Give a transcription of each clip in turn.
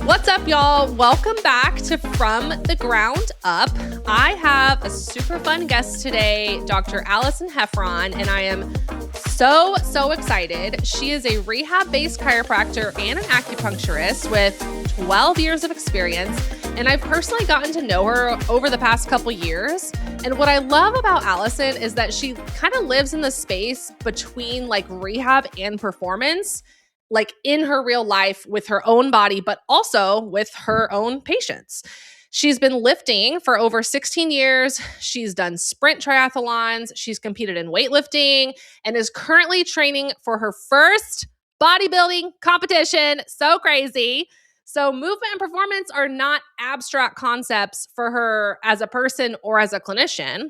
What's up, y'all? Welcome back to From the Ground Up. I have a super fun guest today, Dr. Allison Heffron, and I am so excited. She is a rehab-based chiropractor and an acupuncturist with 12 years of experience, and I've personally gotten to know her over the past couple years. And what I love about Allison is that she kind of lives in the space between like rehab and performance, like in her real life with her own body, but also with her own patients. She's been lifting for over 16 years. She's done sprint triathlons. She's competed in weightlifting and is currently training for her first bodybuilding competition. So crazy. So movement and performance are not abstract concepts for her as a person or as a clinician.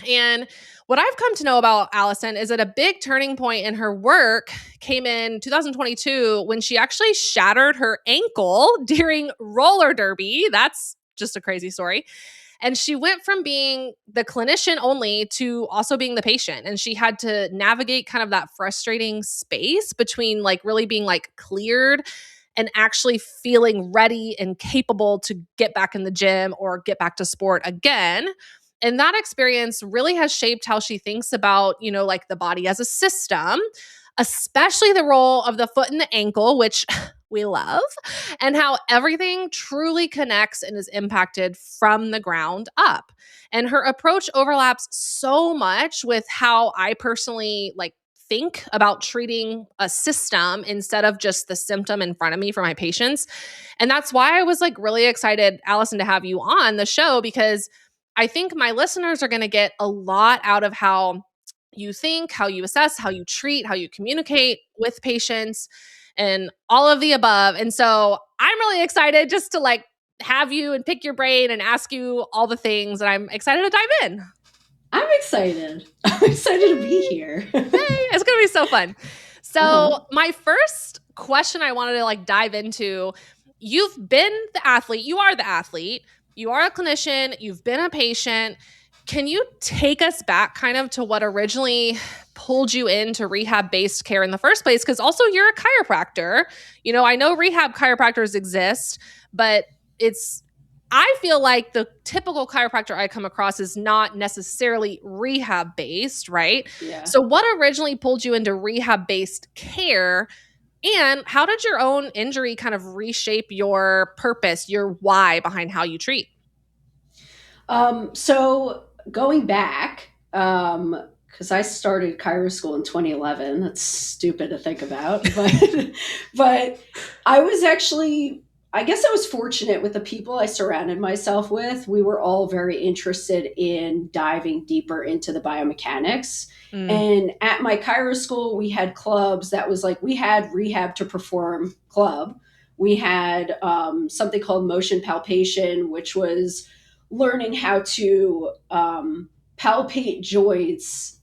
And what I've come to know about Allison is that a big turning point in her work came in 2022 when she actually shattered her ankle during roller derby. That's just a crazy story. And she went from being the clinician only to also being the patient. And she had to navigate kind of that frustrating space between like really being like cleared and actually feeling ready and capable to get back in the gym or get back to sport again. And that experience really has shaped how she thinks about, like the body as a system, especially the role of the foot and the ankle, which we love, and how everything truly connects and is impacted from the ground up. And her approach overlaps so much with how I personally think about treating a system instead of just the symptom in front of me for my patients. And that's why I was really excited, Allison, to have you on the show, because I think my listeners are going to get a lot out of how you think, how you assess, how you treat, how you communicate with patients, and all of the above. And so I'm really excited just to have you and pick your brain and ask you all the things. And I'm excited to dive in. I'm excited. I'm excited to be here. Hey, it's going to be so fun. So my first question I wanted to dive into, you've been the athlete. You are the athlete. You are a clinician, you've been a patient. Can you take us back kind of to what originally pulled you into rehab-based care in the first place? Because also you're a chiropractor. I know rehab chiropractors exist, but I feel like the typical chiropractor I come across is not necessarily rehab-based, right? Yeah. So what originally pulled you into rehab-based care? And how did your own injury kind of reshape your purpose, your why behind how you treat? So going back, because I started chiro school in 2011. That's stupid to think about, but I was actually, I guess I was fortunate with the people I surrounded myself with. We were all very interested in diving deeper into the biomechanics. And at my chiro school, we had clubs that was we had Rehab to Perform club. We had something called motion palpation, which was learning how to palpate joints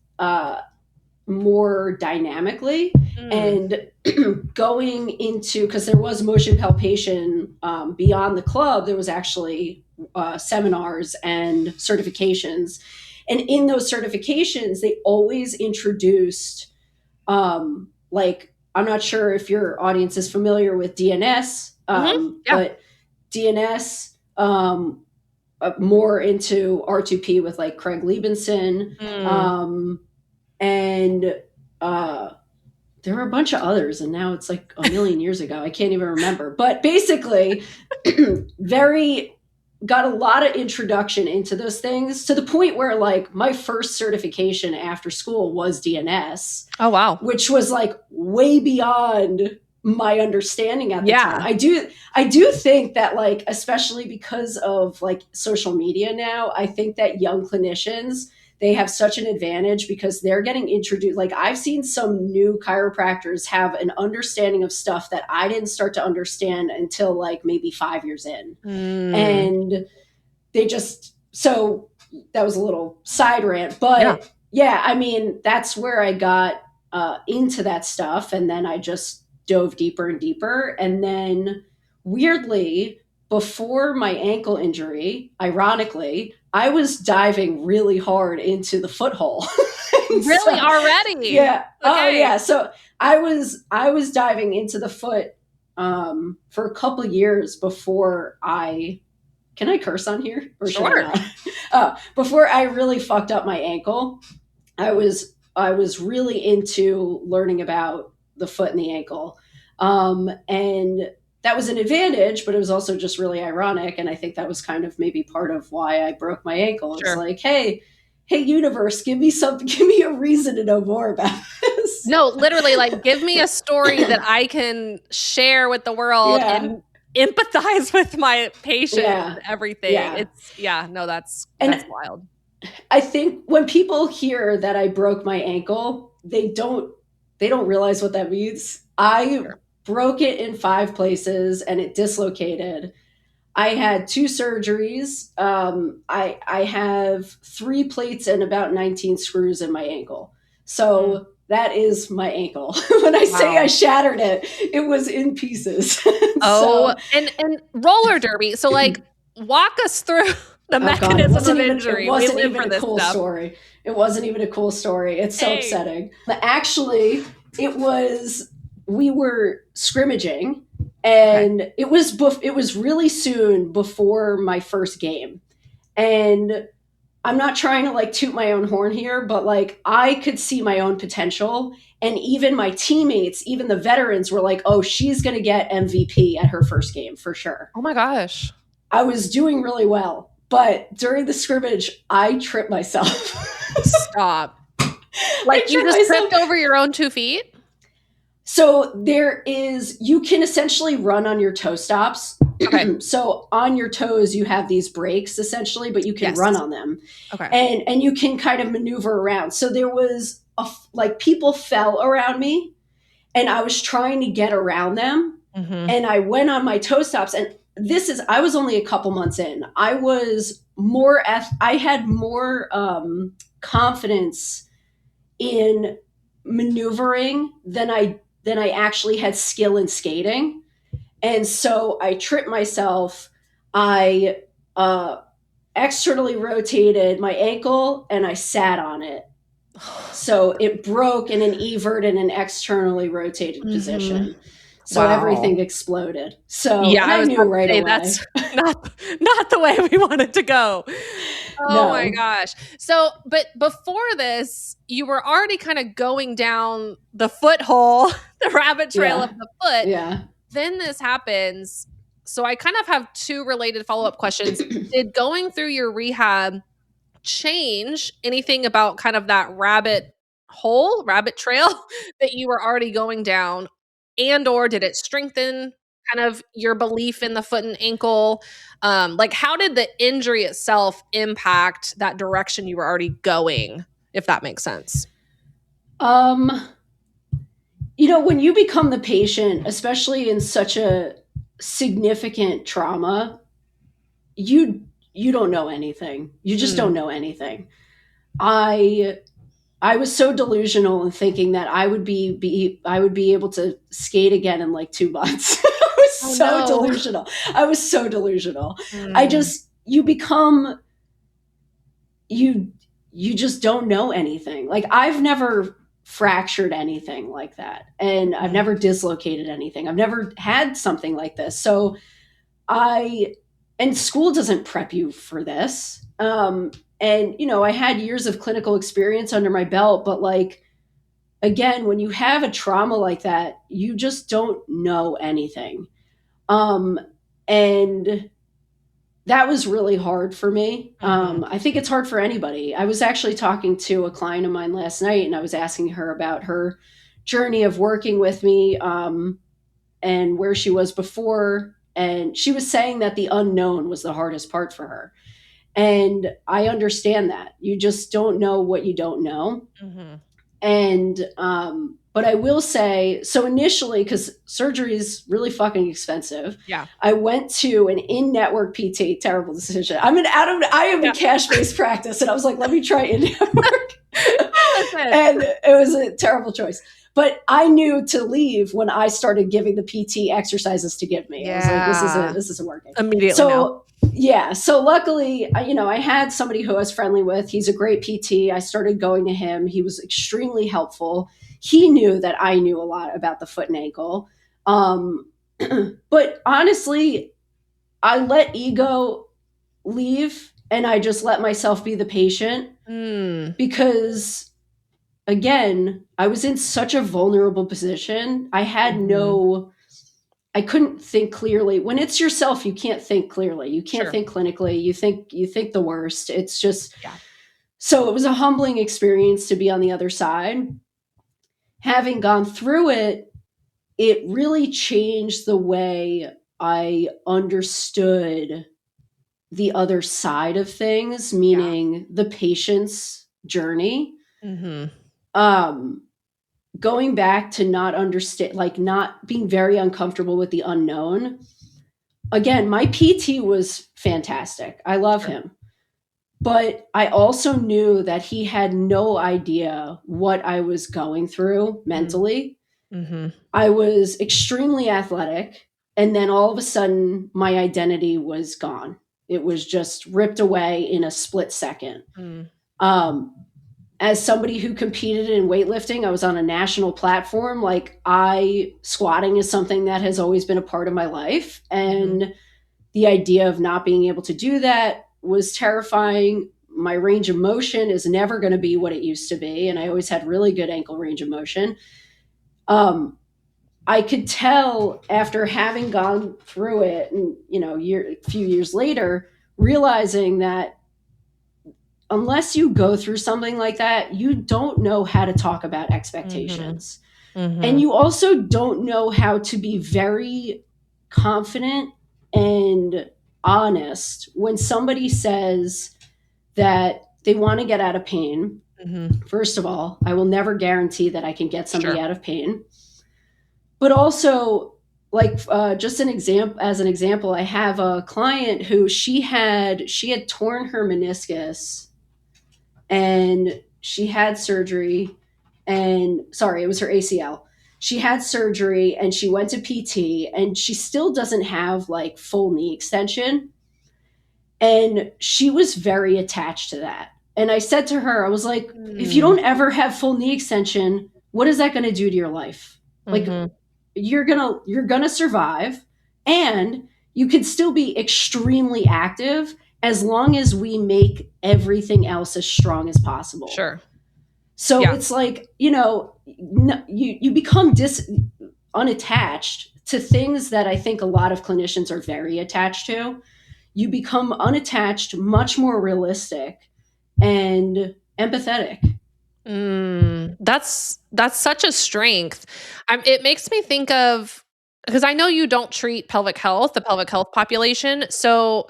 more dynamically and going into, because there was motion palpation beyond the club, there was actually seminars and certifications. And in those certifications, they always introduced, I'm not sure if your audience is familiar with DNS, but DNS, more into R2P with Craig Liebenson. And there were a bunch of others, and now it's a million years ago. I can't even remember. But basically, got a lot of introduction into those things to the point where my first certification after school was DNS. Oh, wow. Which was way beyond my understanding at the time. I do think that especially because of social media now, I think that young clinicians, they have such an advantage because they're getting introduced. I've seen some new chiropractors have an understanding of stuff that I didn't start to understand until maybe 5 years in. And they just, so that was a little side rant, but I mean, that's where I got into that stuff. And then I just dove deeper and deeper. And then weirdly, before my ankle injury, ironically, I was diving really hard into the foothole. Already? Yeah. Okay. Oh yeah. So I was diving into the foot for a couple years before can I curse on here or should Sure. I not? Before I really fucked up my ankle, I was really into learning about the foot and the ankle. And that was an advantage, but it was also just really ironic. And I think that was kind of maybe part of why I broke my ankle. It's like, hey, universe, give me something, give me a reason to know more about this. No, literally, like, give me a story that I can share with the world and empathize with my patient and everything. It's that's wild. I think when people hear that I broke my ankle, they don't realize what that means. I broke it in 5 places and it dislocated. I had 2 surgeries. I have 3 plates and about 19 screws in my ankle. So that is my ankle. When I say I shattered it, it was in pieces. And roller derby. So like, walk us through the mechanism of injury. It wasn't even a cool story. It wasn't even a cool story. It's so upsetting. But actually, we were scrimmaging, and it was really soon before my first game. And I'm not trying to like toot my own horn here, but like I could see my own potential. And even my teammates, even the veterans were like, oh, she's going to get MVP at her first game for sure. Oh my gosh. I was doing really well. But during the scrimmage, I tripped myself. Stop. Like you just tripped over your own 2 feet? So you can essentially run on your toe stops. Okay. So on your toes, you have these brakes essentially, but you can run on them. Okay. And you can kind of maneuver around. So there was people fell around me and I was trying to get around them. Mm-hmm. And I went on my toe stops, and I was only a couple months in. I had more confidence in maneuvering than I actually had skill in skating. And so I tripped myself. I externally rotated my ankle and I sat on it. So it broke in an evert in an externally rotated position. So everything exploded. So I knew right away. That's not the way we wanted to go. Oh my gosh. So, but before this, you were already kind of going down the foot hole, the rabbit trail of the foot. Yeah. Then this happens. So I kind of have 2 related follow-up questions. Did going through your rehab change anything about kind of that rabbit trail that you were already going down? And or did it strengthen kind of your belief in the foot and ankle? Like, how did the injury itself impact that direction you were already going, if that makes sense? When you become the patient, especially in such a significant trauma, you don't know anything. You just don't know anything. I was so delusional in thinking that I would be able to skate again in like 2 months. I was delusional. I was so delusional. You just don't know anything. Like I've never fractured anything like that. And I've never dislocated anything. I've never had something like this. So and school doesn't prep you for this. And, I had years of clinical experience under my belt, but like, again, when you have a trauma like that, you just don't know anything. And that was really hard for me. I think it's hard for anybody. I was actually talking to a client of mine last night, and I was asking her about her journey of working with me, and where she was before. And she was saying that the unknown was the hardest part for her. And I understand that. You just don't know what you don't know. Mm-hmm. And, but I will say, so initially, because surgery is really fucking expensive. Yeah. I went to an in-network PT, terrible decision. I am in cash-based practice. And I was like, let me try in-network. And it was a terrible choice. But I knew to leave when I started giving the PT exercises to give me. I was like, this isn't working. Immediately. So, so luckily, I had somebody who I was friendly with. He's a great PT. I started going to him. He was extremely helpful. He knew that I knew a lot about the foot and ankle. But honestly, I let ego leave and I just let myself be the patient because, again, I was in such a vulnerable position. I couldn't think clearly. When it's yourself, you can't think clearly. You can't Sure. think clinically. You think the worst. It's just, Yeah. so it was a humbling experience to be on the other side. Having gone through it, it really changed the way I understood the other side of things, meaning the patient's journey. Um, Going back to not understand, like not being very uncomfortable with the unknown. Again, my PT was fantastic. I love him. But I also knew that he had no idea what I was going through mentally. I was extremely athletic. And then all of a sudden, my identity was gone. It was just ripped away in a split second. As somebody who competed in weightlifting, I was on a national platform. Like, squatting is something that has always been a part of my life. And the idea of not being able to do that was terrifying. My range of motion is never going to be what it used to be. And I always had really good ankle range of motion. I could tell after having gone through it and, a few years later, realizing that unless you go through something like that, you don't know how to talk about expectations. And you also don't know how to be very confident and honest when somebody says that they want to get out of pain. First of all, I will never guarantee that I can get somebody out of pain. But also, like, just an example, I have a client who she had torn her meniscus and she had surgery, and sorry, it was her ACL. She had surgery and she went to PT and she still doesn't have like full knee extension. And she was very attached to that. And I said to her, I was like, if you don't ever have full knee extension, what is that going to do to your life? Like, you're going to survive, and you can still be extremely active as long as we make everything else as strong as possible. So it's like, you become unattached to things that I think a lot of clinicians are very attached to. You become unattached, much more realistic and empathetic. That's such a strength. It makes me think of, because I know you don't treat the pelvic health population. So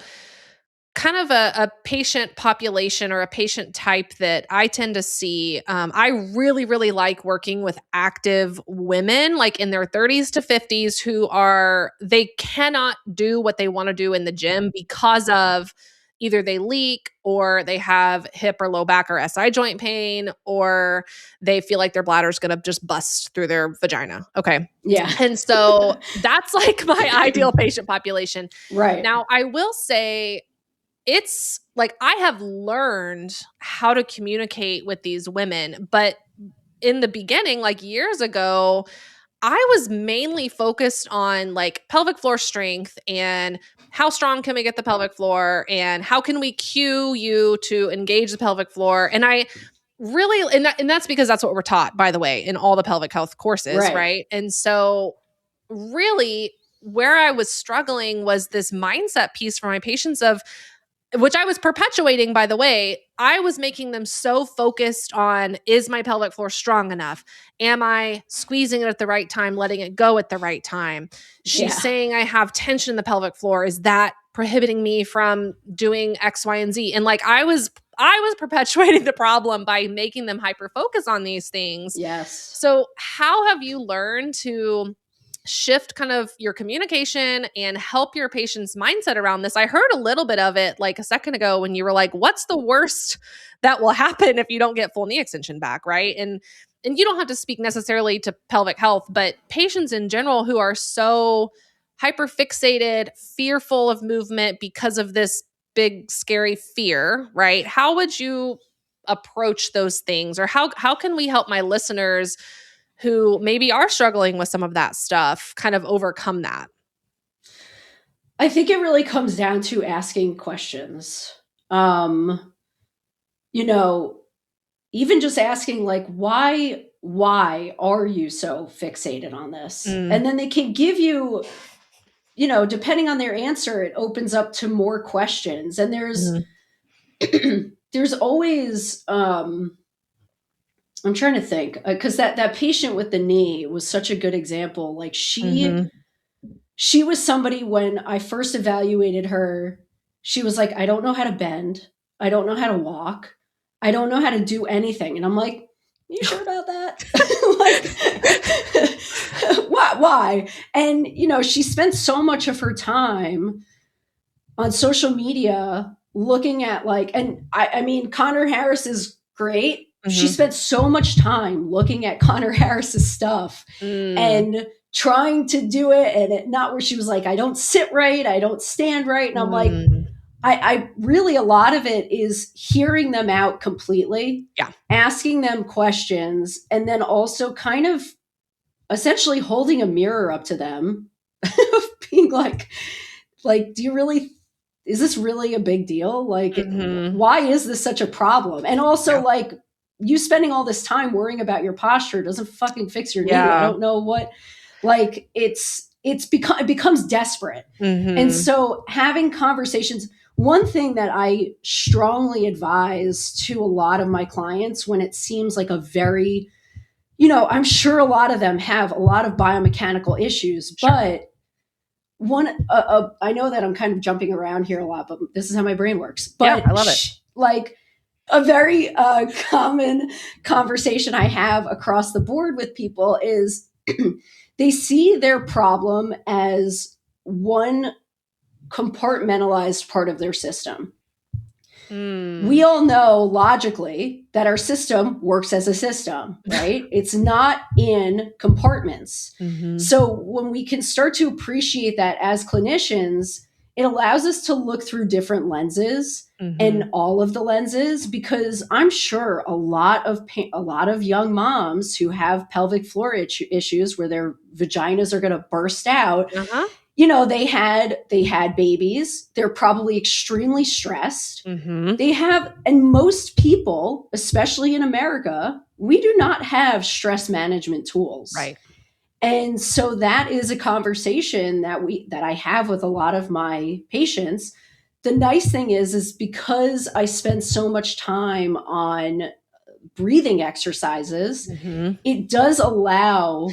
kind of a patient population or a patient type that I tend to see. I really, really like working with active women, like in their 30s to 50s, they cannot do what they want to do in the gym because of either they leak or they have hip or low back or SI joint pain, or they feel like their bladder is going to just bust through their vagina. Okay. Yeah. And so that's like my ideal patient population. Right. Now, I will say, it's like I have learned how to communicate with these women, but in the beginning, like years ago, I was mainly focused on like pelvic floor strength and how strong can we get the pelvic floor and how can we cue you to engage the pelvic floor. And I really, and that's because that's what we're taught, by the way, in all the pelvic health courses, right? And so really where I was struggling was this mindset piece for my patients of, which I was perpetuating, by the way. I was making them so focused on, is my pelvic floor strong enough? Am I squeezing it at the right time, letting it go at the right time? She's saying I have tension in the pelvic floor. Is that prohibiting me from doing X, Y, and Z? And like, I was perpetuating the problem by making them hyper focus on these things. Yes. So how have you learned to shift kind of your communication and help your patient's mindset around this? I heard a little bit of it like a second ago when you were like, what's the worst that will happen if you don't get full knee extension back, right? And you don't have to speak necessarily to pelvic health, but patients in general who are so hyper fixated, fearful of movement because of this big scary fear, right? How would you approach those things, or how can we help my listeners who maybe are struggling with some of that stuff kind of overcome that? I think it really comes down to asking questions. You know, even just asking like, why are you so fixated on this? And then they can give you, depending on their answer, it opens up to more questions. And there's always, I'm trying to think, because that patient with the knee was such a good example. Like she was somebody, when I first evaluated her, she was like, I don't know how to bend. I don't know how to walk. I don't know how to do anything. And I'm like, you sure about that? Like, why? And, she spent so much of her time on social media looking at and I mean, Connor Harris is great. She spent so much time looking at Connor Harris's stuff and trying to do it, and not where she was like, I don't sit right, I don't stand right. And I'm like, I really, a lot of it is hearing them out completely, asking them questions, and then also kind of essentially holding a mirror up to them, being like, do you really, is this really a big deal? Like, why is this such a problem? And also, like, you spending all this time worrying about your posture doesn't fucking fix your knee. I don't know what, like, it becomes desperate. And so having conversations, one thing that I strongly advise to a lot of my clients when it seems like a very, I'm sure a lot of them have a lot of biomechanical issues, but I know that I'm kind of jumping around here a lot, but this is how my brain works. But I love it. Like a very common conversation I have across the board with people is they see their problem as one compartmentalized part of their system. We all know logically that our system works as a system, right? It's not in compartments. So when we can start to appreciate that as clinicians, it allows us to look through different lenses and all of the lenses, because I'm sure a lot of young moms who have pelvic floor issues where their vaginas are going to burst out, they had babies. They're probably extremely stressed. They have, and most people, especially in America, we do not have stress management tools. Right. And so that is a conversation that I have with a lot of my patients. The nice thing is because I spend so much time on breathing exercises, it does allow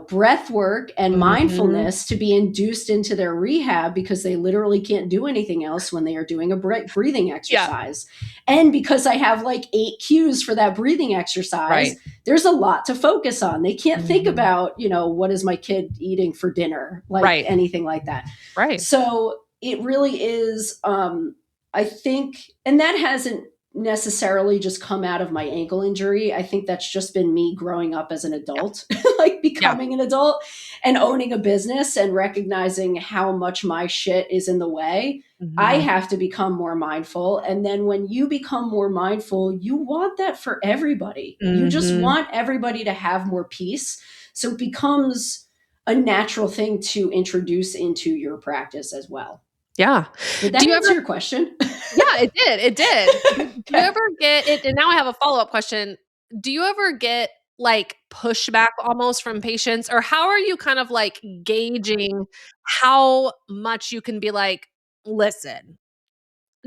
breath work and mindfulness to be induced into their rehab, because they literally can't do anything else when they are doing a breathing exercise. And because I have like 8 cues for that breathing exercise, there's a lot to focus on. They can't think about, what is my kid eating for dinner? Like anything like that. Right. So it really is, I think, and that hasn't necessarily just come out of my ankle injury. I think that's just been me growing up as an adult, like becoming an adult and owning a business and recognizing how much my shit is in the way. I have to become more mindful. And then when you become more mindful, you want that for everybody. You just want everybody to have more peace. So it becomes a natural thing to introduce into your practice as well. Yeah. Did that answer your question? Yeah, it did. It did. Do you ever get it? And now I have a follow-up question. Do you ever get like pushback almost from patients, or how are you kind of like gauging how much you can be like, listen,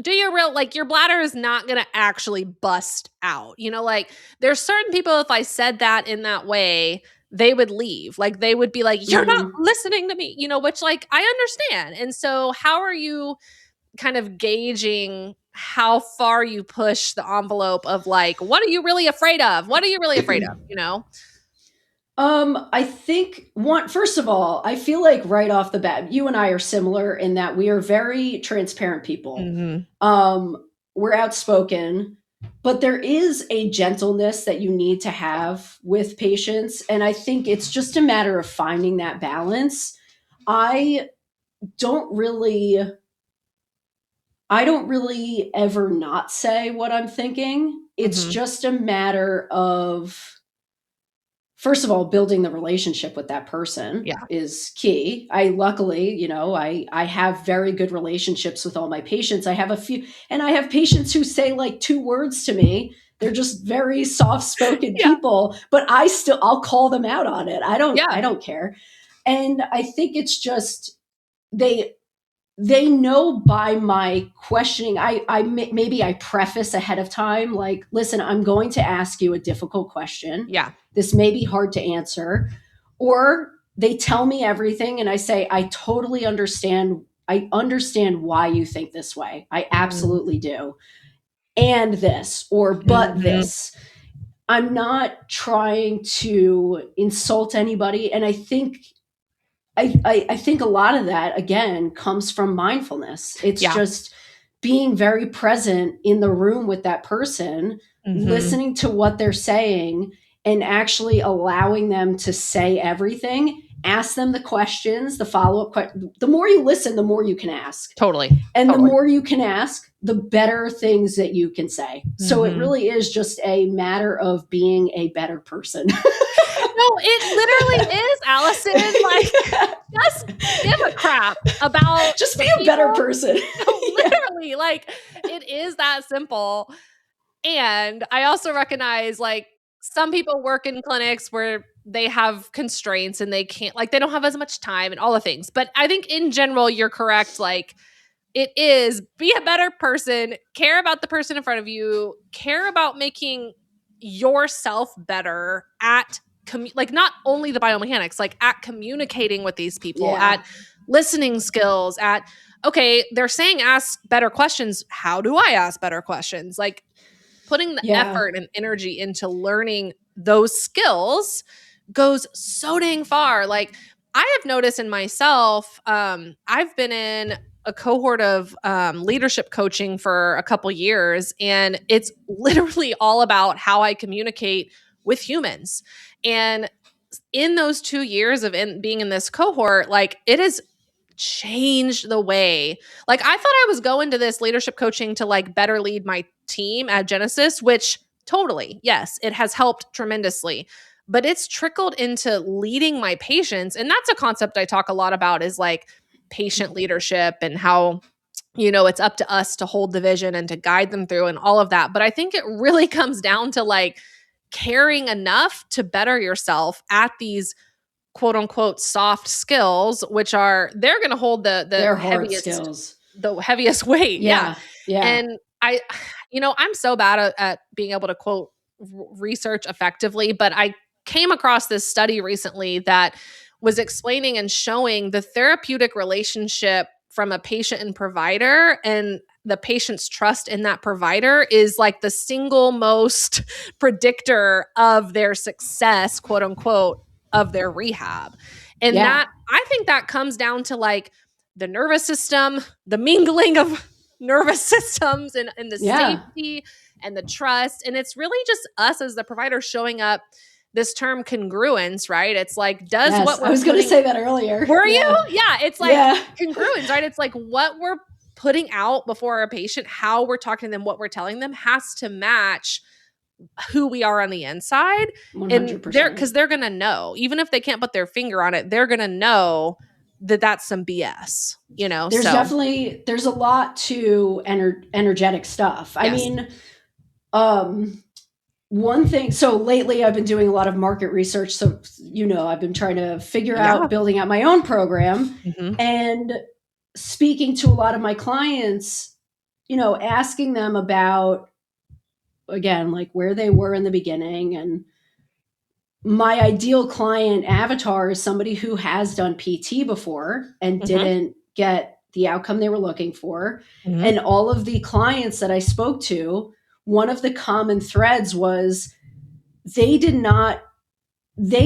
do you like your bladder is not going to actually bust out? Like there's certain people, if I said that in that way, they would leave. Like they would be like, you're not listening to me, which like I understand. And so how are you kind of gauging how far you push the envelope of like, what are you really afraid of? What are you really afraid of? I think first of all, I feel like right off the bat, you and I are similar in that we are very transparent people. We're outspoken, but there is a gentleness that you need to have with patients. And I think it's just a matter of finding that balance. I don't really ever not say what I'm thinking. It's just a matter of first of all, building the relationship with that person is key. I luckily, I have very good relationships with all my patients. I have I have patients who say like 2 words to me. They're just very soft-spoken people, but I'll call them out on it. I don't care. And I think it's just, they know by my questioning. Maybe I preface ahead of time, like, listen, I'm going to ask you a difficult question. Yeah. This may be hard to answer. Or they tell me everything and I say, I totally understand. I understand why you think this way. I absolutely do. And this, or but this. I'm not trying to insult anybody. And I think I think a lot of that, again, comes from mindfulness. It's just being very present in the room with that person, listening to what they're saying, and actually allowing them to say everything. Ask them the questions, the follow-up questions. The more you listen, the more you can ask. Totally. And the more you can ask, the better things that you can say. So it really is just a matter of being a better person. No, it literally is, Allison. Like, just give a crap about. Just be a better person. Literally, like, it is that simple. And I also recognize, like, some people work in clinics where they have constraints and they can't, like, they don't have as much time and all the things. But I think in general, you're correct. Like, it is be a better person, care about the person in front of you, care about making yourself better at like not only the biomechanics, like at communicating with these people, at listening skills, at, okay, they're saying ask better questions. How do I ask better questions? Like putting the effort and energy into learning those skills goes so dang far. Like I have noticed in myself, I've been in a cohort of leadership coaching for a couple years, and it's literally all about how I communicate with humans. And in those 2 years of being in this cohort, like it has changed the way, like I thought I was going to this leadership coaching to like better lead my team at Genesis, which totally, yes, it has helped tremendously, but it's trickled into leading my patients. And that's a concept I talk a lot about, is like patient leadership and how, it's up to us to hold the vision and to guide them through and all of that. But I think it really comes down to like caring enough to better yourself at these quote unquote soft skills, which are, they're going to hold the heaviest skills, the heaviest weight. Yeah. And I'm so bad at being able to quote research effectively, but I came across this study recently that was explaining and showing the therapeutic relationship from a patient and provider, and the patient's trust in that provider is like the single most predictor of their success, quote unquote, of their rehab. And that, I think that comes down to like the nervous system, the mingling of nervous systems and the safety and the trust. And it's really just us as the provider showing up. This term congruence, right? It's like, what I was going to say that earlier. Were you? Yeah. It's like congruence, right? It's like what we're putting out before our patient, how we're talking to them, what we're telling them has to match who we are on the inside. 100%. And because they're going to know, even if they can't put their finger on it, they're going to know that that's some BS, there's a lot to energetic stuff. I mean, one thing, so lately I've been doing a lot of market research. So, I've been trying to figure out building out my own program and speaking to a lot of my clients, asking them about, again, like where they were in the beginning. And my ideal client avatar is somebody who has done PT before and didn't get the outcome they were looking for. And all of the clients that I spoke to, one of the common threads was they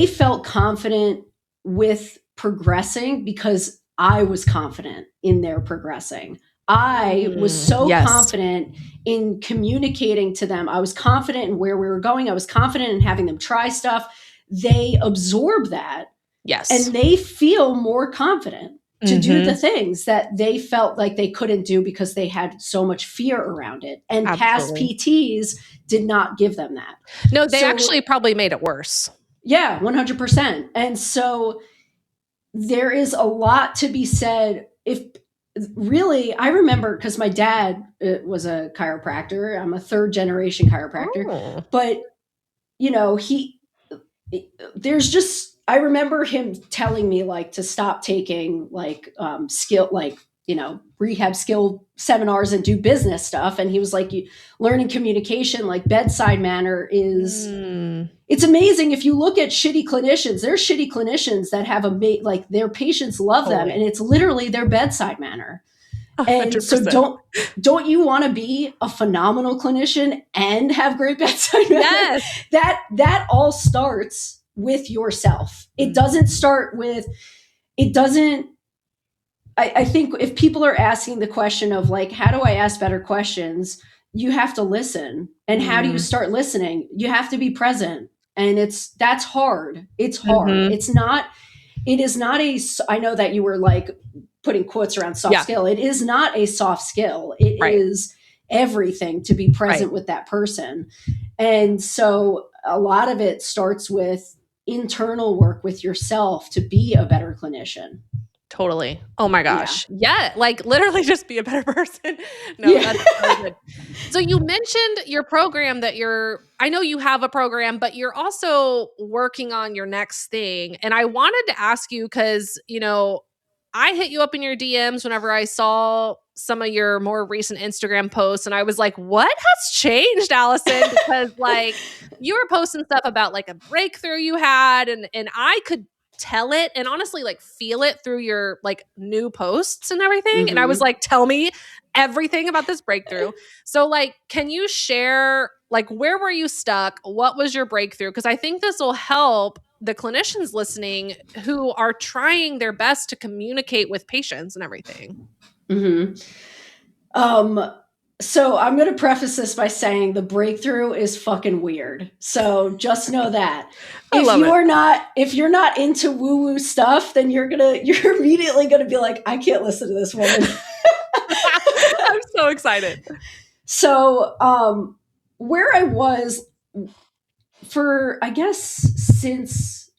felt confident with progressing because I was confident in their progressing. I was so confident in communicating to them. I was confident in where we were going. I was confident in having them try stuff. They absorb that. Yes. And they feel more confident to do the things that they felt like they couldn't do because they had so much fear around it. And past PTs did not give them that. No, they actually probably made it worse. Yeah, 100%. And so there is a lot to be said. If really, I remember, because my dad was a chiropractor. I'm a third generation chiropractor, Oh. but he there's just, I remember him telling me like to stop taking like skill, like rehab skill seminars and do business stuff. And he was like, you learning communication, like bedside manner is, it's amazing. If you look at shitty clinicians, there's shitty clinicians that have like their patients love them, and it's literally their bedside manner. 100%. And so don't you want to be a phenomenal clinician and have great bedside manner? Yes. That all starts with yourself. It doesn't start with, it doesn't, I think if people are asking the question of like, how do I ask better questions? You have to listen. And how do you start listening? You have to be present. And that's hard. It's hard. It is not I know that you were like putting quotes around soft skill. It is not a soft skill. It is everything to be present with that person. And so a lot of it starts with internal work with yourself to be a better clinician. Totally. Oh my gosh. Yeah. Like literally just be a better person. No, that's so good. So you mentioned your program that I know you have a program, but you're also working on your next thing. And I wanted to ask you because, I hit you up in your DMs whenever I saw some of your more recent Instagram posts. And I was like, what has changed, Allison? Because like you were posting stuff about like a breakthrough you had and I could tell it and honestly like feel it through your like new posts and everything. And I was like, tell me everything about this breakthrough. So like, can you share like where were you stuck? What was your breakthrough? Because I think this will help the clinicians listening who are trying their best to communicate with patients and everything. So I'm going to preface this by saying the breakthrough is fucking weird. So just know that if you're not into woo woo stuff, then you're immediately going to be like, I can't listen to this woman. I'm so excited. So, where I was for, I guess, since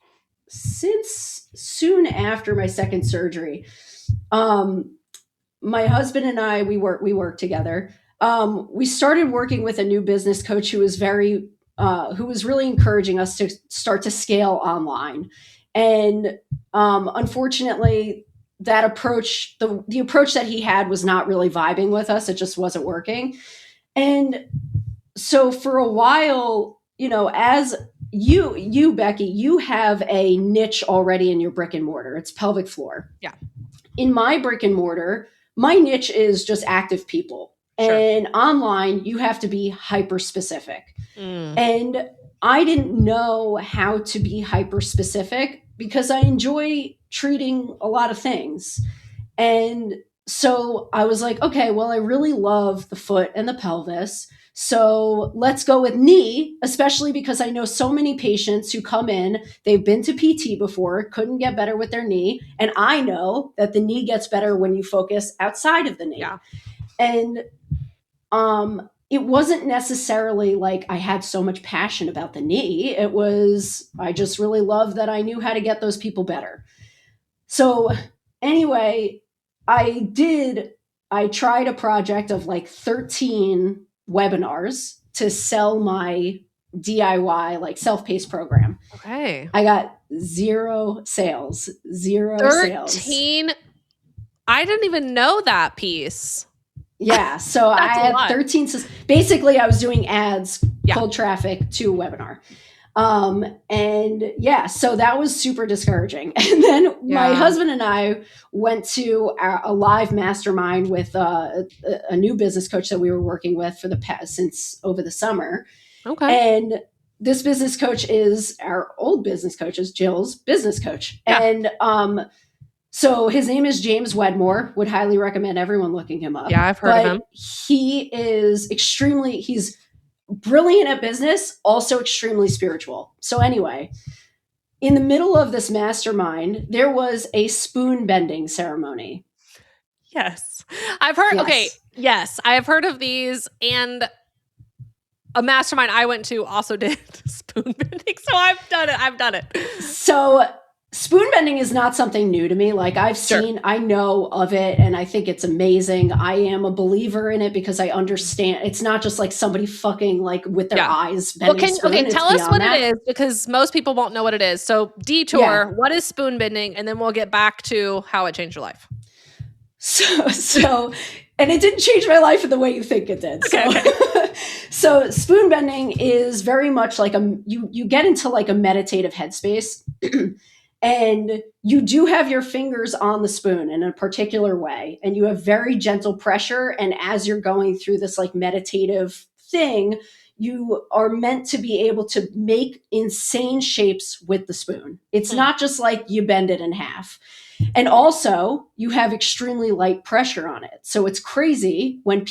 soon after my second surgery, my husband and I, we work together. We started working with a new business coach who was who was really encouraging us to start to scale online. And unfortunately, that approach, the approach that he had was not really vibing with us. It just wasn't working. And so for a while, as you, Becky, you have a niche already in your brick and mortar. It's pelvic floor. Yeah. In my brick and mortar, my niche is just active people. Sure. And online, you have to be hyper specific. And I didn't know how to be hyper specific because I enjoy treating a lot of things. And so I was like, okay, well, I really love the foot and the pelvis. So let's go with knee, especially because I know so many patients who come in, they've been to PT before, couldn't get better with their knee. And I know that the knee gets better when you focus outside of the knee. Yeah. And it wasn't necessarily like I had so much passion about the knee. It was, I just really loved that I knew how to get those people better. So anyway, I tried a project of like 13 webinars to sell my DIY, like self-paced program. Okay. I got zero sales. 13. I didn't even know that piece. Yeah. So I had 13. Basically, I was doing ads, cold traffic to a webinar. And yeah, so that was super discouraging. And then my husband and I went to a live mastermind with a new business coach that we were working with since over the summer. Okay. And this business coach is our old business coach, is Jill's business coach. Yeah. And, so his name is James Wedmore. Would highly recommend everyone looking him up. Yeah, I've heard of him. He is he's brilliant at business, also extremely spiritual. So anyway, in the middle of this mastermind, there was a spoon bending ceremony. Yes. I've heard, okay, yes, I have heard of these. And a mastermind I went to also did spoon bending. So I've done it. So spoon bending is not something new to me. Like I know of it and I think it's amazing. I am a believer in it because I understand it's not just like somebody fucking like with their eyes bending a spoon. Okay, tell us what it is because most people won't know what it is. So detour, what is spoon bending? And then we'll get back to how it changed your life. So and it didn't change my life in the way you think it did. So spoon bending is very much like you get into like a meditative headspace and you do have your fingers on the spoon in a particular way and you have very gentle pressure. And as you're going through this like meditative thing, you are meant to be able to make insane shapes with the spoon. It's not just like you bend it in half. And also, you have extremely light pressure on it. So it's crazy when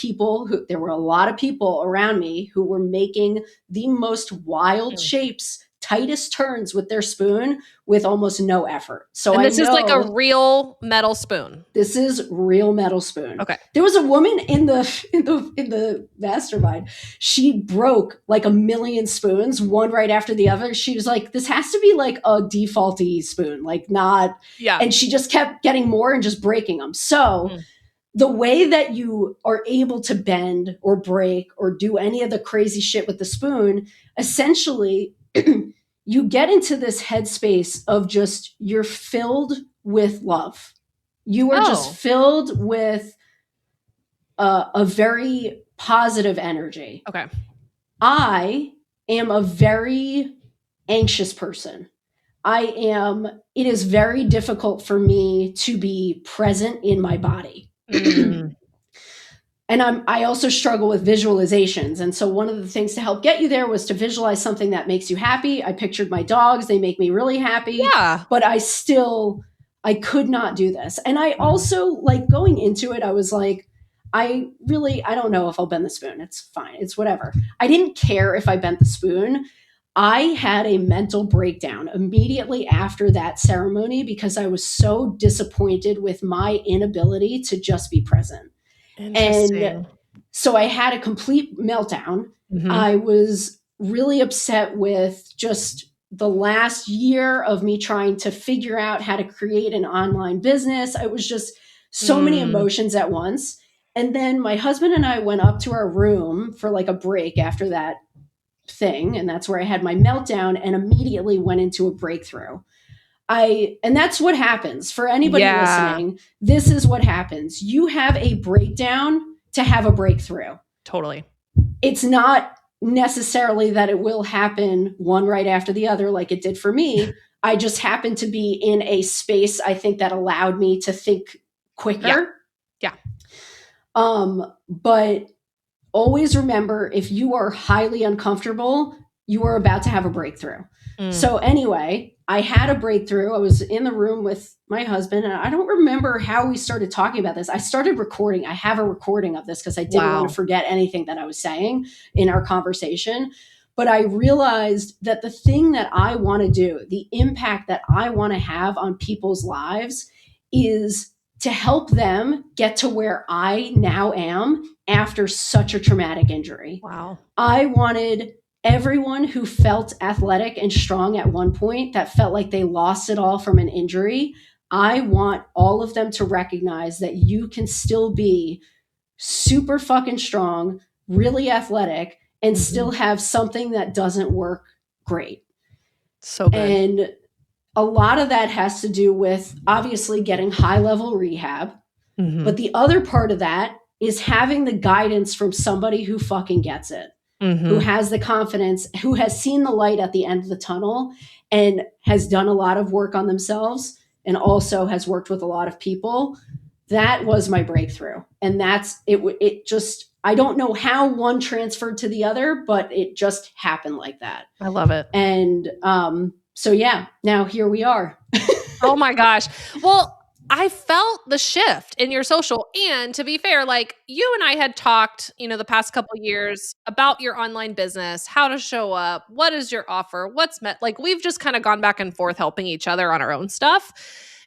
there were a lot of people around me who were making the most wild shapes, tightest turns with their spoon with almost no effort. So this is like a real metal spoon. This is real metal spoon. Okay. There was a woman in the mastermind. She broke like 1 million spoons, one right after the other. She was like, this has to be like a defaulty spoon, like not. Yeah. And she just kept getting more and just breaking them. So the way that you are able to bend or break or do any of the crazy shit with the spoon, essentially you get into this headspace of just, you're filled with love. You are just filled with a very positive energy. Okay. I am a very anxious person. It is very difficult for me to be present in my body. And I also struggle with visualizations. And so one of the things to help get you there was to visualize something that makes you happy. I pictured my dogs. They make me really happy. Yeah. But I could not do this. And I also, like, going into it, I was like, I don't know if I'll bend the spoon. It's fine. It's whatever. I didn't care if I bent the spoon. I had a mental breakdown immediately after that ceremony because I was so disappointed with my inability to just be present. And so I had a complete meltdown. I was really upset with just the last year of me trying to figure out how to create an online business. I was just so many emotions at once. And then my husband and I went up to our room for like a break after that thing. And that's where I had my meltdown and immediately went into a breakthrough. And that's what happens for anybody listening. This is what happens. You have a breakdown to have a breakthrough. Totally. It's not necessarily that it will happen one right after the other like it did for me. I just happened to be in a space, I think, that allowed me to think quicker. Yeah. But always remember, if you are highly uncomfortable, you are about to have a breakthrough. So anyway, I had a breakthrough. I was in the room with my husband, and I don't remember how we started talking about this. I started recording. I have a recording of this because I didn't want to forget anything that I was saying in our conversation. But I realized that the thing that I want to do, the impact that I want to have on people's lives, is to help them get to where I now am after such a traumatic injury. Wow. I wanted everyone who felt athletic and strong at one point, that felt like they lost it all from an injury, I want all of them to recognize that you can still be super fucking strong, really athletic, and still have something that doesn't work great. So good. And a lot of that has to do with obviously getting high level rehab. But the other part of that is having the guidance from somebody who fucking gets it. Who has the confidence, who has seen the light at the end of the tunnel and has done a lot of work on themselves and also has worked with a lot of people. That was my breakthrough. And that's it. It just, I don't know how one transferred to the other, but it just happened like that. I love it. And so, yeah, now here we are. Oh my gosh. Well, I felt the shift in your social. And to be fair, like you and I had talked, the past couple of years about your online business, how to show up, what is your offer, what's like we've just kind of gone back and forth helping each other on our own stuff.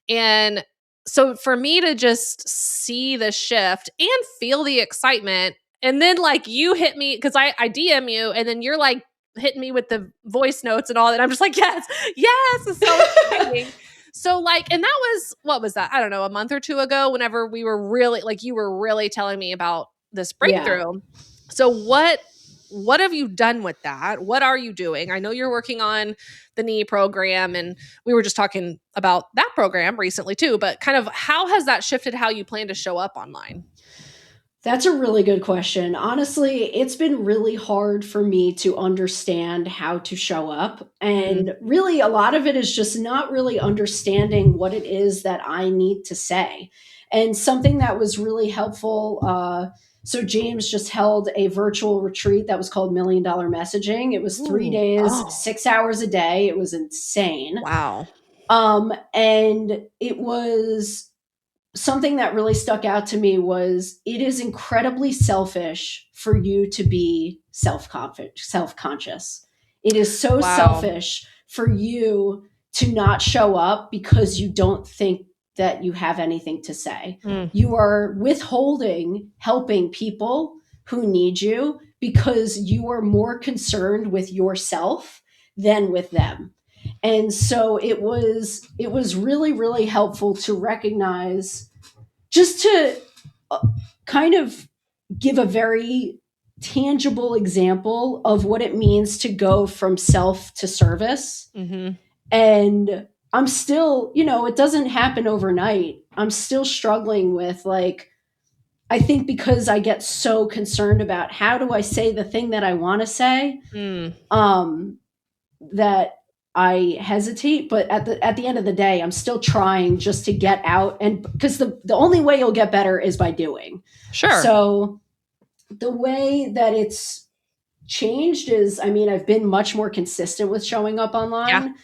And so for me to just see the shift and feel the excitement, And then like you hit me because I DM you and then you're like hitting me with the voice notes and all that. I'm just like, yes, it's so exciting. So like, and that was, what was that? I don't know, a month or two ago, whenever we were really like, you were really telling me about this Yeah. breakthrough. So what have you done with that? What are you doing? I know you're working on the knee program and we were just talking about that program recently too, but kind of how has that shifted how you plan to show up online? That's a really good question. Honestly, it's been really hard for me to understand how to show up. Mm. And really, a lot of it is just not really understanding what it is that I need to say. And something that was really helpful. So, James just held a virtual retreat that was called $1 Million Messaging. It was 3 days, Oh, 6 hours a day. It was insane. wow. And it was something that really stuck out to me was it is incredibly selfish for you to be self-conscious. It is so Wow. selfish for you to not show up because you don't think that you have anything to say. Mm. You are withholding helping people who need you because you are more concerned with yourself than with them. And so it was really really helpful to recognize, just to kind of give a very tangible example of what it means to go from self to service. Mm-hmm. And I'm still, it doesn't happen overnight. I'm still struggling with, like, I think because I get so concerned about how do I say the thing that I want to say, Mm. that I hesitate. But at the end of the day, I'm still trying just to get out, and because the only way you'll get better is by doing. Sure. So the way that it's changed is, I mean, I've been much more consistent with showing up online.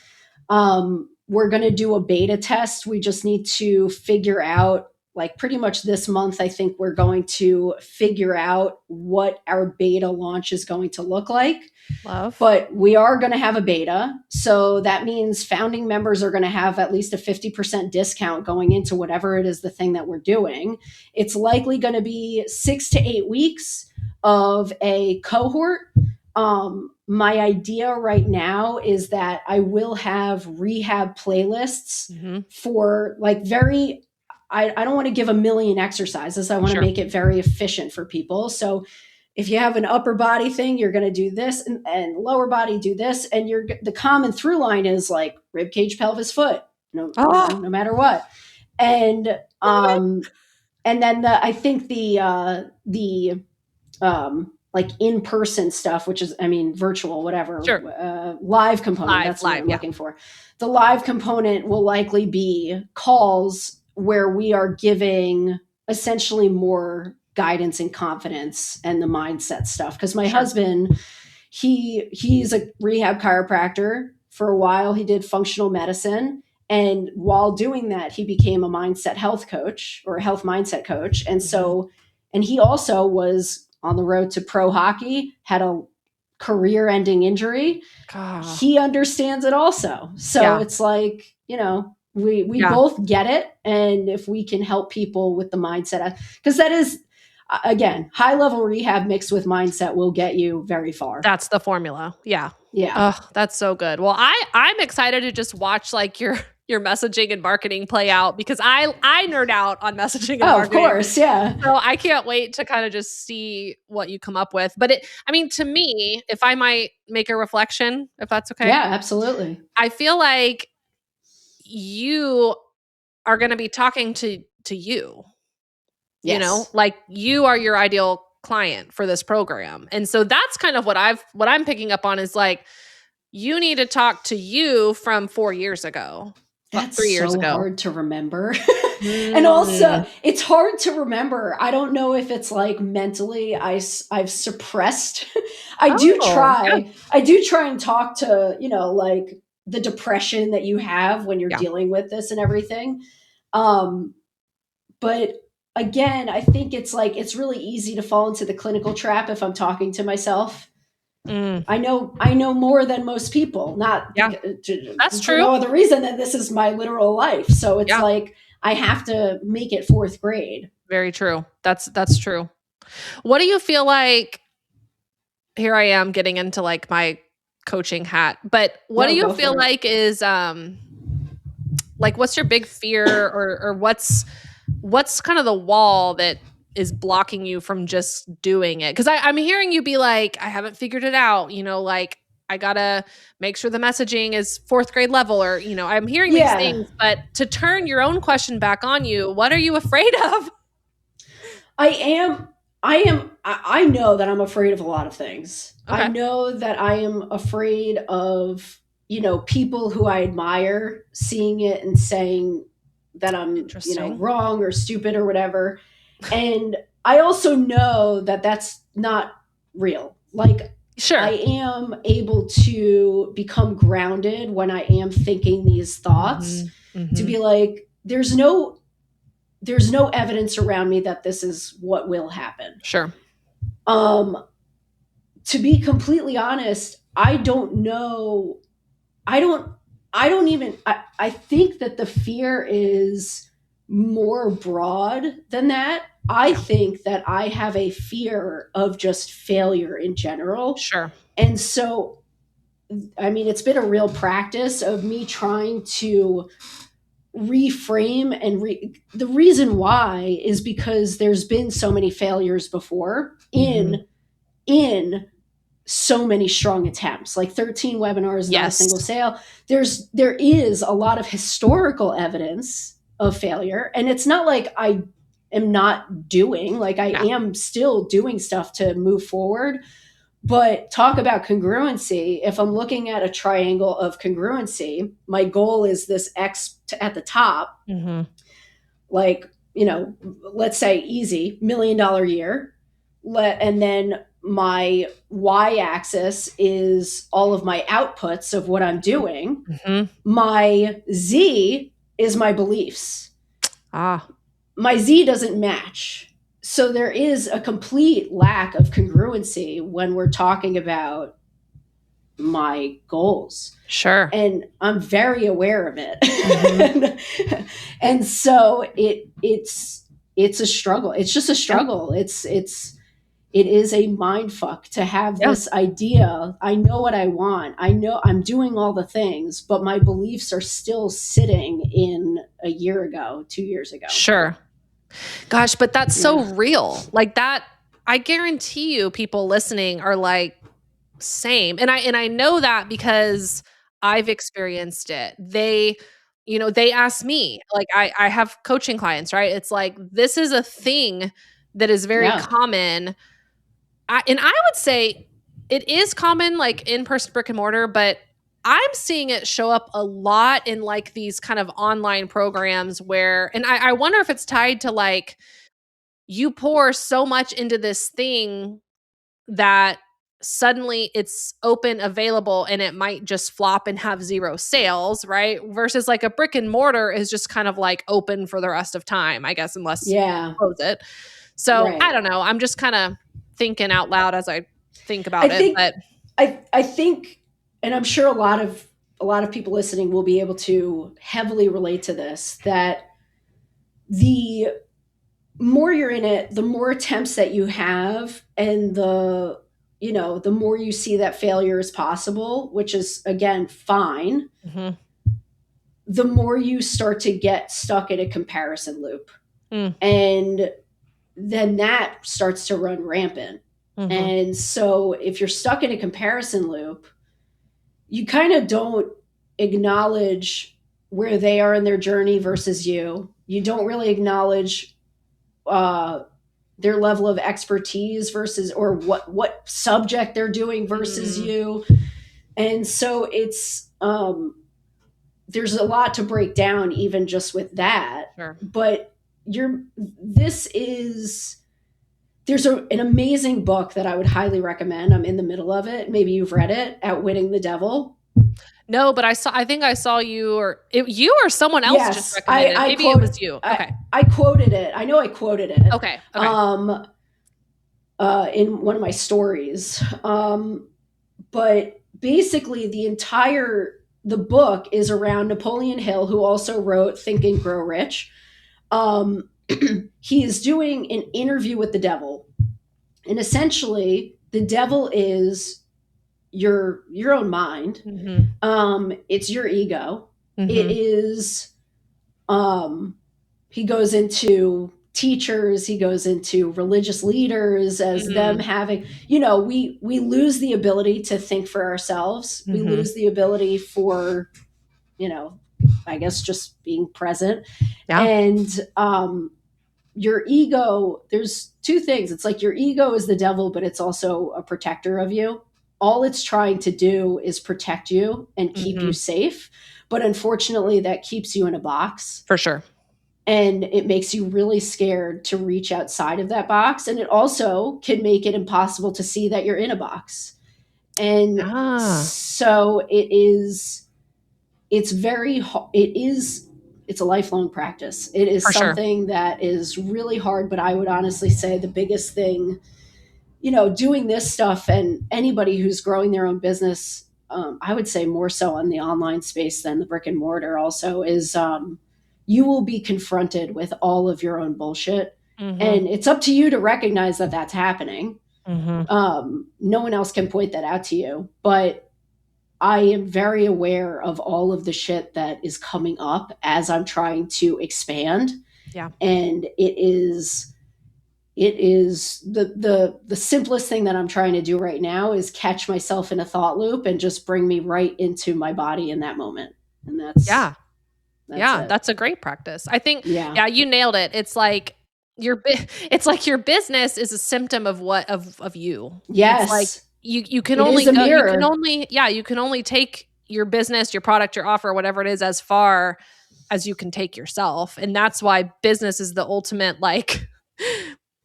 We're going to do a beta test. We just need to figure out, like, pretty much this month, I think we're going to figure out what our beta launch is going to look like. Love. But we are going to have a beta. So that means founding members are going to have at least a 50% discount going into whatever it is the thing that we're doing. It's likely going to be 6 to 8 weeks of a cohort. My idea right now is that I will have rehab playlists for, like, I don't want to give a million exercises. I want to make it very efficient for people. So if you have an upper body thing, you're going to do this, and lower body do this. And the common through line is like rib cage, pelvis, foot, no matter what. And then I think the like in-person stuff, which is, I mean, virtual, whatever, live component. That's what I'm looking for. The live component will likely be calls where we are giving essentially more guidance and confidence and the mindset stuff. Because my husband, he's a rehab chiropractor. For a while, he did functional medicine. And while doing that, he became a mindset health coach, or a health mindset coach. And so, and he also was on the road to pro hockey, had a career-ending injury. God. He understands it also. So it's like, we both get it. And if we can help people with the mindset, because that is, again, high-level rehab mixed with mindset will get you very far. That's the formula. Yeah. Yeah. Oh, that's so good. Well, I'm excited to just watch like your messaging and marketing play out, because I nerd out on messaging and marketing. Of course, yeah. So I can't wait to kind of just see what you come up with. But to me, if I might make a reflection, if that's okay. Yeah, absolutely. I feel like you are going to be talking to you. Yes. Like you are your ideal client for this program. And so that's kind of what I'm picking up on is like, you need to talk to you from 4 years ago. That's 3 years ago. Hard to remember. And also, it's hard to remember. I don't know if it's like mentally I've suppressed. I do try and talk to, like the depression that you have when you're dealing with this and everything. But again, I think it's like, it's really easy to fall into the clinical trap if I'm talking to myself. I know more than most people, that's true. For no other reason than this is my literal life. So it's like, I have to make it fourth grade. Very true. That's true. What do you feel like, here I am getting into like my coaching hat, but what do No, you go feel for it. like is like what's your big fear, or what's kind of the wall that is blocking you from just doing it? Because I'm hearing you be like, I haven't figured it out, like I gotta make sure the messaging is fourth grade level, or I'm hearing these Yeah, things, but to turn your own question back on you, what are you afraid of? I am. I know that I'm afraid of a lot of things. I Okay. know that I am afraid of, people who I admire seeing it and saying that I'm, Interesting. wrong or stupid or whatever. And I also know that that's not real. Like, I Sure. am able to become grounded when I am thinking these thoughts, Mhm. to Mhm. be like, there's no evidence around me that this is what will happen. Sure. Um, to be completely honest, I don't know. I don't even, I think that the fear is more broad than that. I Yeah. think that I have a fear of just failure in general. Sure. And so, I mean, it's been a real practice of me trying to reframe and the reason why is because there's been so many failures before Mhm. in so many strong attempts, like 13 webinars, not a single Yes. sale. There is a lot of historical evidence of failure, and it's not like I am not doing, like I Yeah. am still doing stuff to move forward. But talk about congruency. If I'm looking at a triangle of congruency, my goal is this X at the top, Mhm. like, let's say easy, $1 million year. And then my Y axis is all of my outputs of what I'm doing. Mhm. My Z is my beliefs. Ah. My Z doesn't match. So there is a complete lack of congruency when we're talking about my goals. Sure. And I'm very aware of Mhm. it. And so it's a struggle. It's just a Yeah. struggle. It is a mind fuck to have Yeah. this idea. I know what I want. I know I'm doing all the things, but my beliefs are still sitting in a year ago, 2 years ago. Sure. Gosh, but that's so Yeah. real. Like that, I guarantee you people listening are like, same. And I know that because I've experienced it. They ask me, like I have coaching clients, right? It's like this is a thing that is very Yeah. common. And I would say it is common, like in person brick and mortar, but I'm seeing it show up a lot in like these kind of online programs where, and I wonder if it's tied to like you pour so much into this thing that suddenly it's open, available, and it might just flop and have zero sales, right? Versus like a brick and mortar is just kind of like open for the rest of time, I guess, unless you Yeah. close it. So I Right. don't know. I'm just kind of thinking out loud as I think I about it. think But I think, and I'm sure a lot of people listening will be able to heavily relate to this, that the more you're in it, the more attempts that you have, and the more you see that failure is possible, which is again fine, mhm. the more you start to get stuck in a comparison loop. Mm, And then that starts to run rampant. mhm. And so if you're stuck in a comparison loop, you kind of don't acknowledge where they are in their journey versus you. You don't really acknowledge uh, their level of expertise versus, or what subject they're doing versus Mm, you. And so there's a lot to break down even just with that. sure. But you're this is there's an amazing book that I would highly recommend. I'm in the middle of it. Maybe you've read it, Outwitting the Devil. No, but I think I saw you, you or someone else just Yes, I, recommended. I Maybe it quote was you. I, Okay. I quoted it. I know I quoted it Okay. Okay. in one of my stories. But basically, the book is around Napoleon Hill, who also wrote Think and Grow Rich. Um, he is doing an interview with the devil, And essentially, the devil is your own mind. It's your ego. It is, he goes into teachers, he goes into religious leaders as them having, we lose the ability to think for ourselves. We lose the ability for, I guess just being present. Yeah. And your ego, there's two things. It's like your ego is the devil, but it's also a protector of you. All it's trying to do is protect you and keep you safe. But unfortunately, that keeps you in a box. For sure. And it makes you really scared to reach outside of that box. And it also can make it impossible to see that you're in a box. And so it's a lifelong practice. It is For something that is really hard, but I would honestly say the biggest thing, doing this stuff, and anybody who's growing their own business, I would say more so on the online space than the brick and mortar also, is you will be confronted with all of your own bullshit. And it's up to you to recognize that that's happening. No one else can point that out to you, but I am very aware of all of the shit that is coming up as I'm trying to expand. Yeah. And it is the simplest thing that I'm trying to do right now is catch myself in a thought loop and just bring me right into my body in that moment. And that's a great practice. I think, you nailed it. It's like your business is a symptom of you. Yes. It's like you can only take your business, your product, your offer, whatever it is, as far as you can take yourself. And that's why business is the ultimate like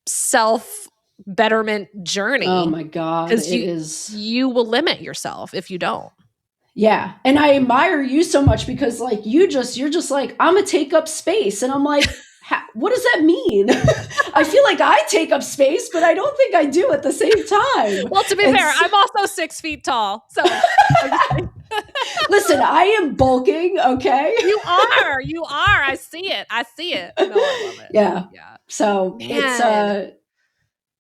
self betterment journey. Oh my God. Because you will limit yourself if you don't. Yeah. And I admire you so much because like you're just like, I'm gonna take up space. And I'm like, what does that mean? I feel like I take up space, but I don't think I do at the same time. Well, to be fair, I'm also 6 feet tall. So listen, I am bulking. Okay. You are. I see it. No, I love it. Yeah. So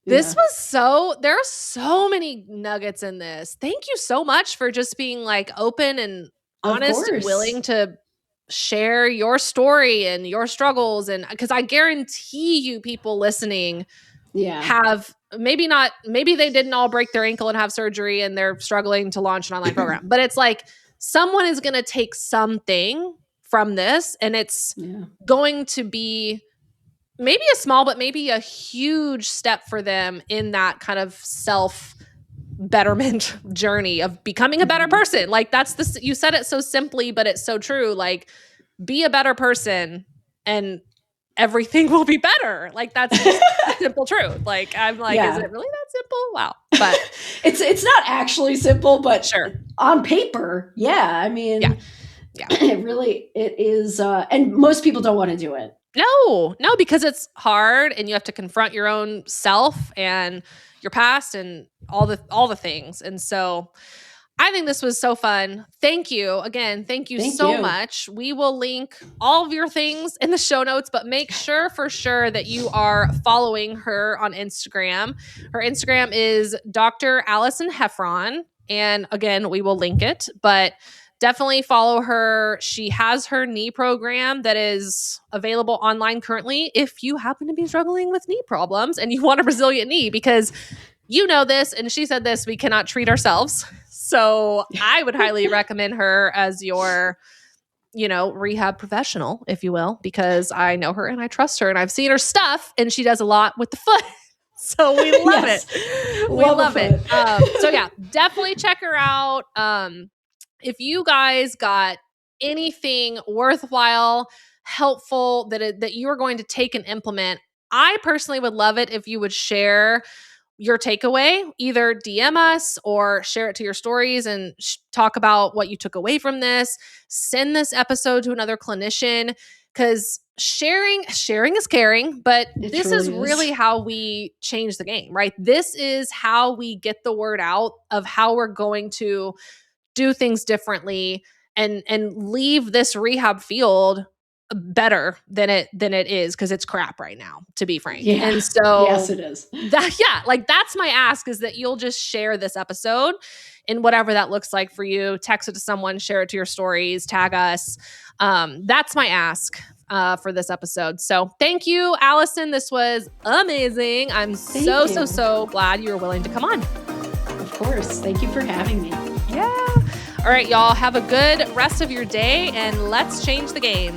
this was there are so many nuggets in this. Thank you so much for just being like open and honest and willing to share your story and your struggles. And because I guarantee you people listening have maybe they didn't all break their ankle and have surgery and they're struggling to launch an online program, but it's like someone is going to take something from this and it's going to be maybe a small, but maybe a huge step for them in that kind of self betterment journey of becoming a better person. Like you said it so simply, but it's so true. Like be a better person and everything will be better. Like that's just simple truth. Like I'm like, is it really that simple? Wow. But it's not actually simple, but sure. On paper. Yeah. I mean, it is. And most people don't want to do it. No, because it's hard and you have to confront your own self and your past and all the things. And so I think this was so fun. Thank you. Again, thank you so much. We will link all of your things in the show notes, but make sure for sure that you are following her on Instagram. Her Instagram is Dr. Allison Heffron. And again, we will link it, but definitely follow her. She has her knee program that is available online currently if you happen to be struggling with knee problems and you want a resilient knee, because you know this, and she said this, we cannot treat ourselves. So I would highly recommend her as your, rehab professional, if you will, because I know her and I trust her and I've seen her stuff and she does a lot with the foot. So we love it. We love it. So yeah, definitely check her out. If you guys got anything worthwhile, helpful that you are going to take and implement, I personally would love it if you would share your takeaway, either DM us or share it to your stories and talk about what you took away from this. Send this episode to another clinician, because sharing is caring, but this is really how we change the game, right? This is how we get the word out of how we're going to do things differently and leave this rehab field better than it is, because it's crap right now, to be frank. Yeah. And so Yes, it is. That's my ask, is that you'll just share this episode in whatever that looks like for you. Text it to someone, share it to your stories, tag us. That's my ask for this episode. So thank you, Allison. This was amazing. I'm so glad you were willing to come on. Of course. Thank you for having me. Yeah. All right, y'all, have a good rest of your day, and let's change the game.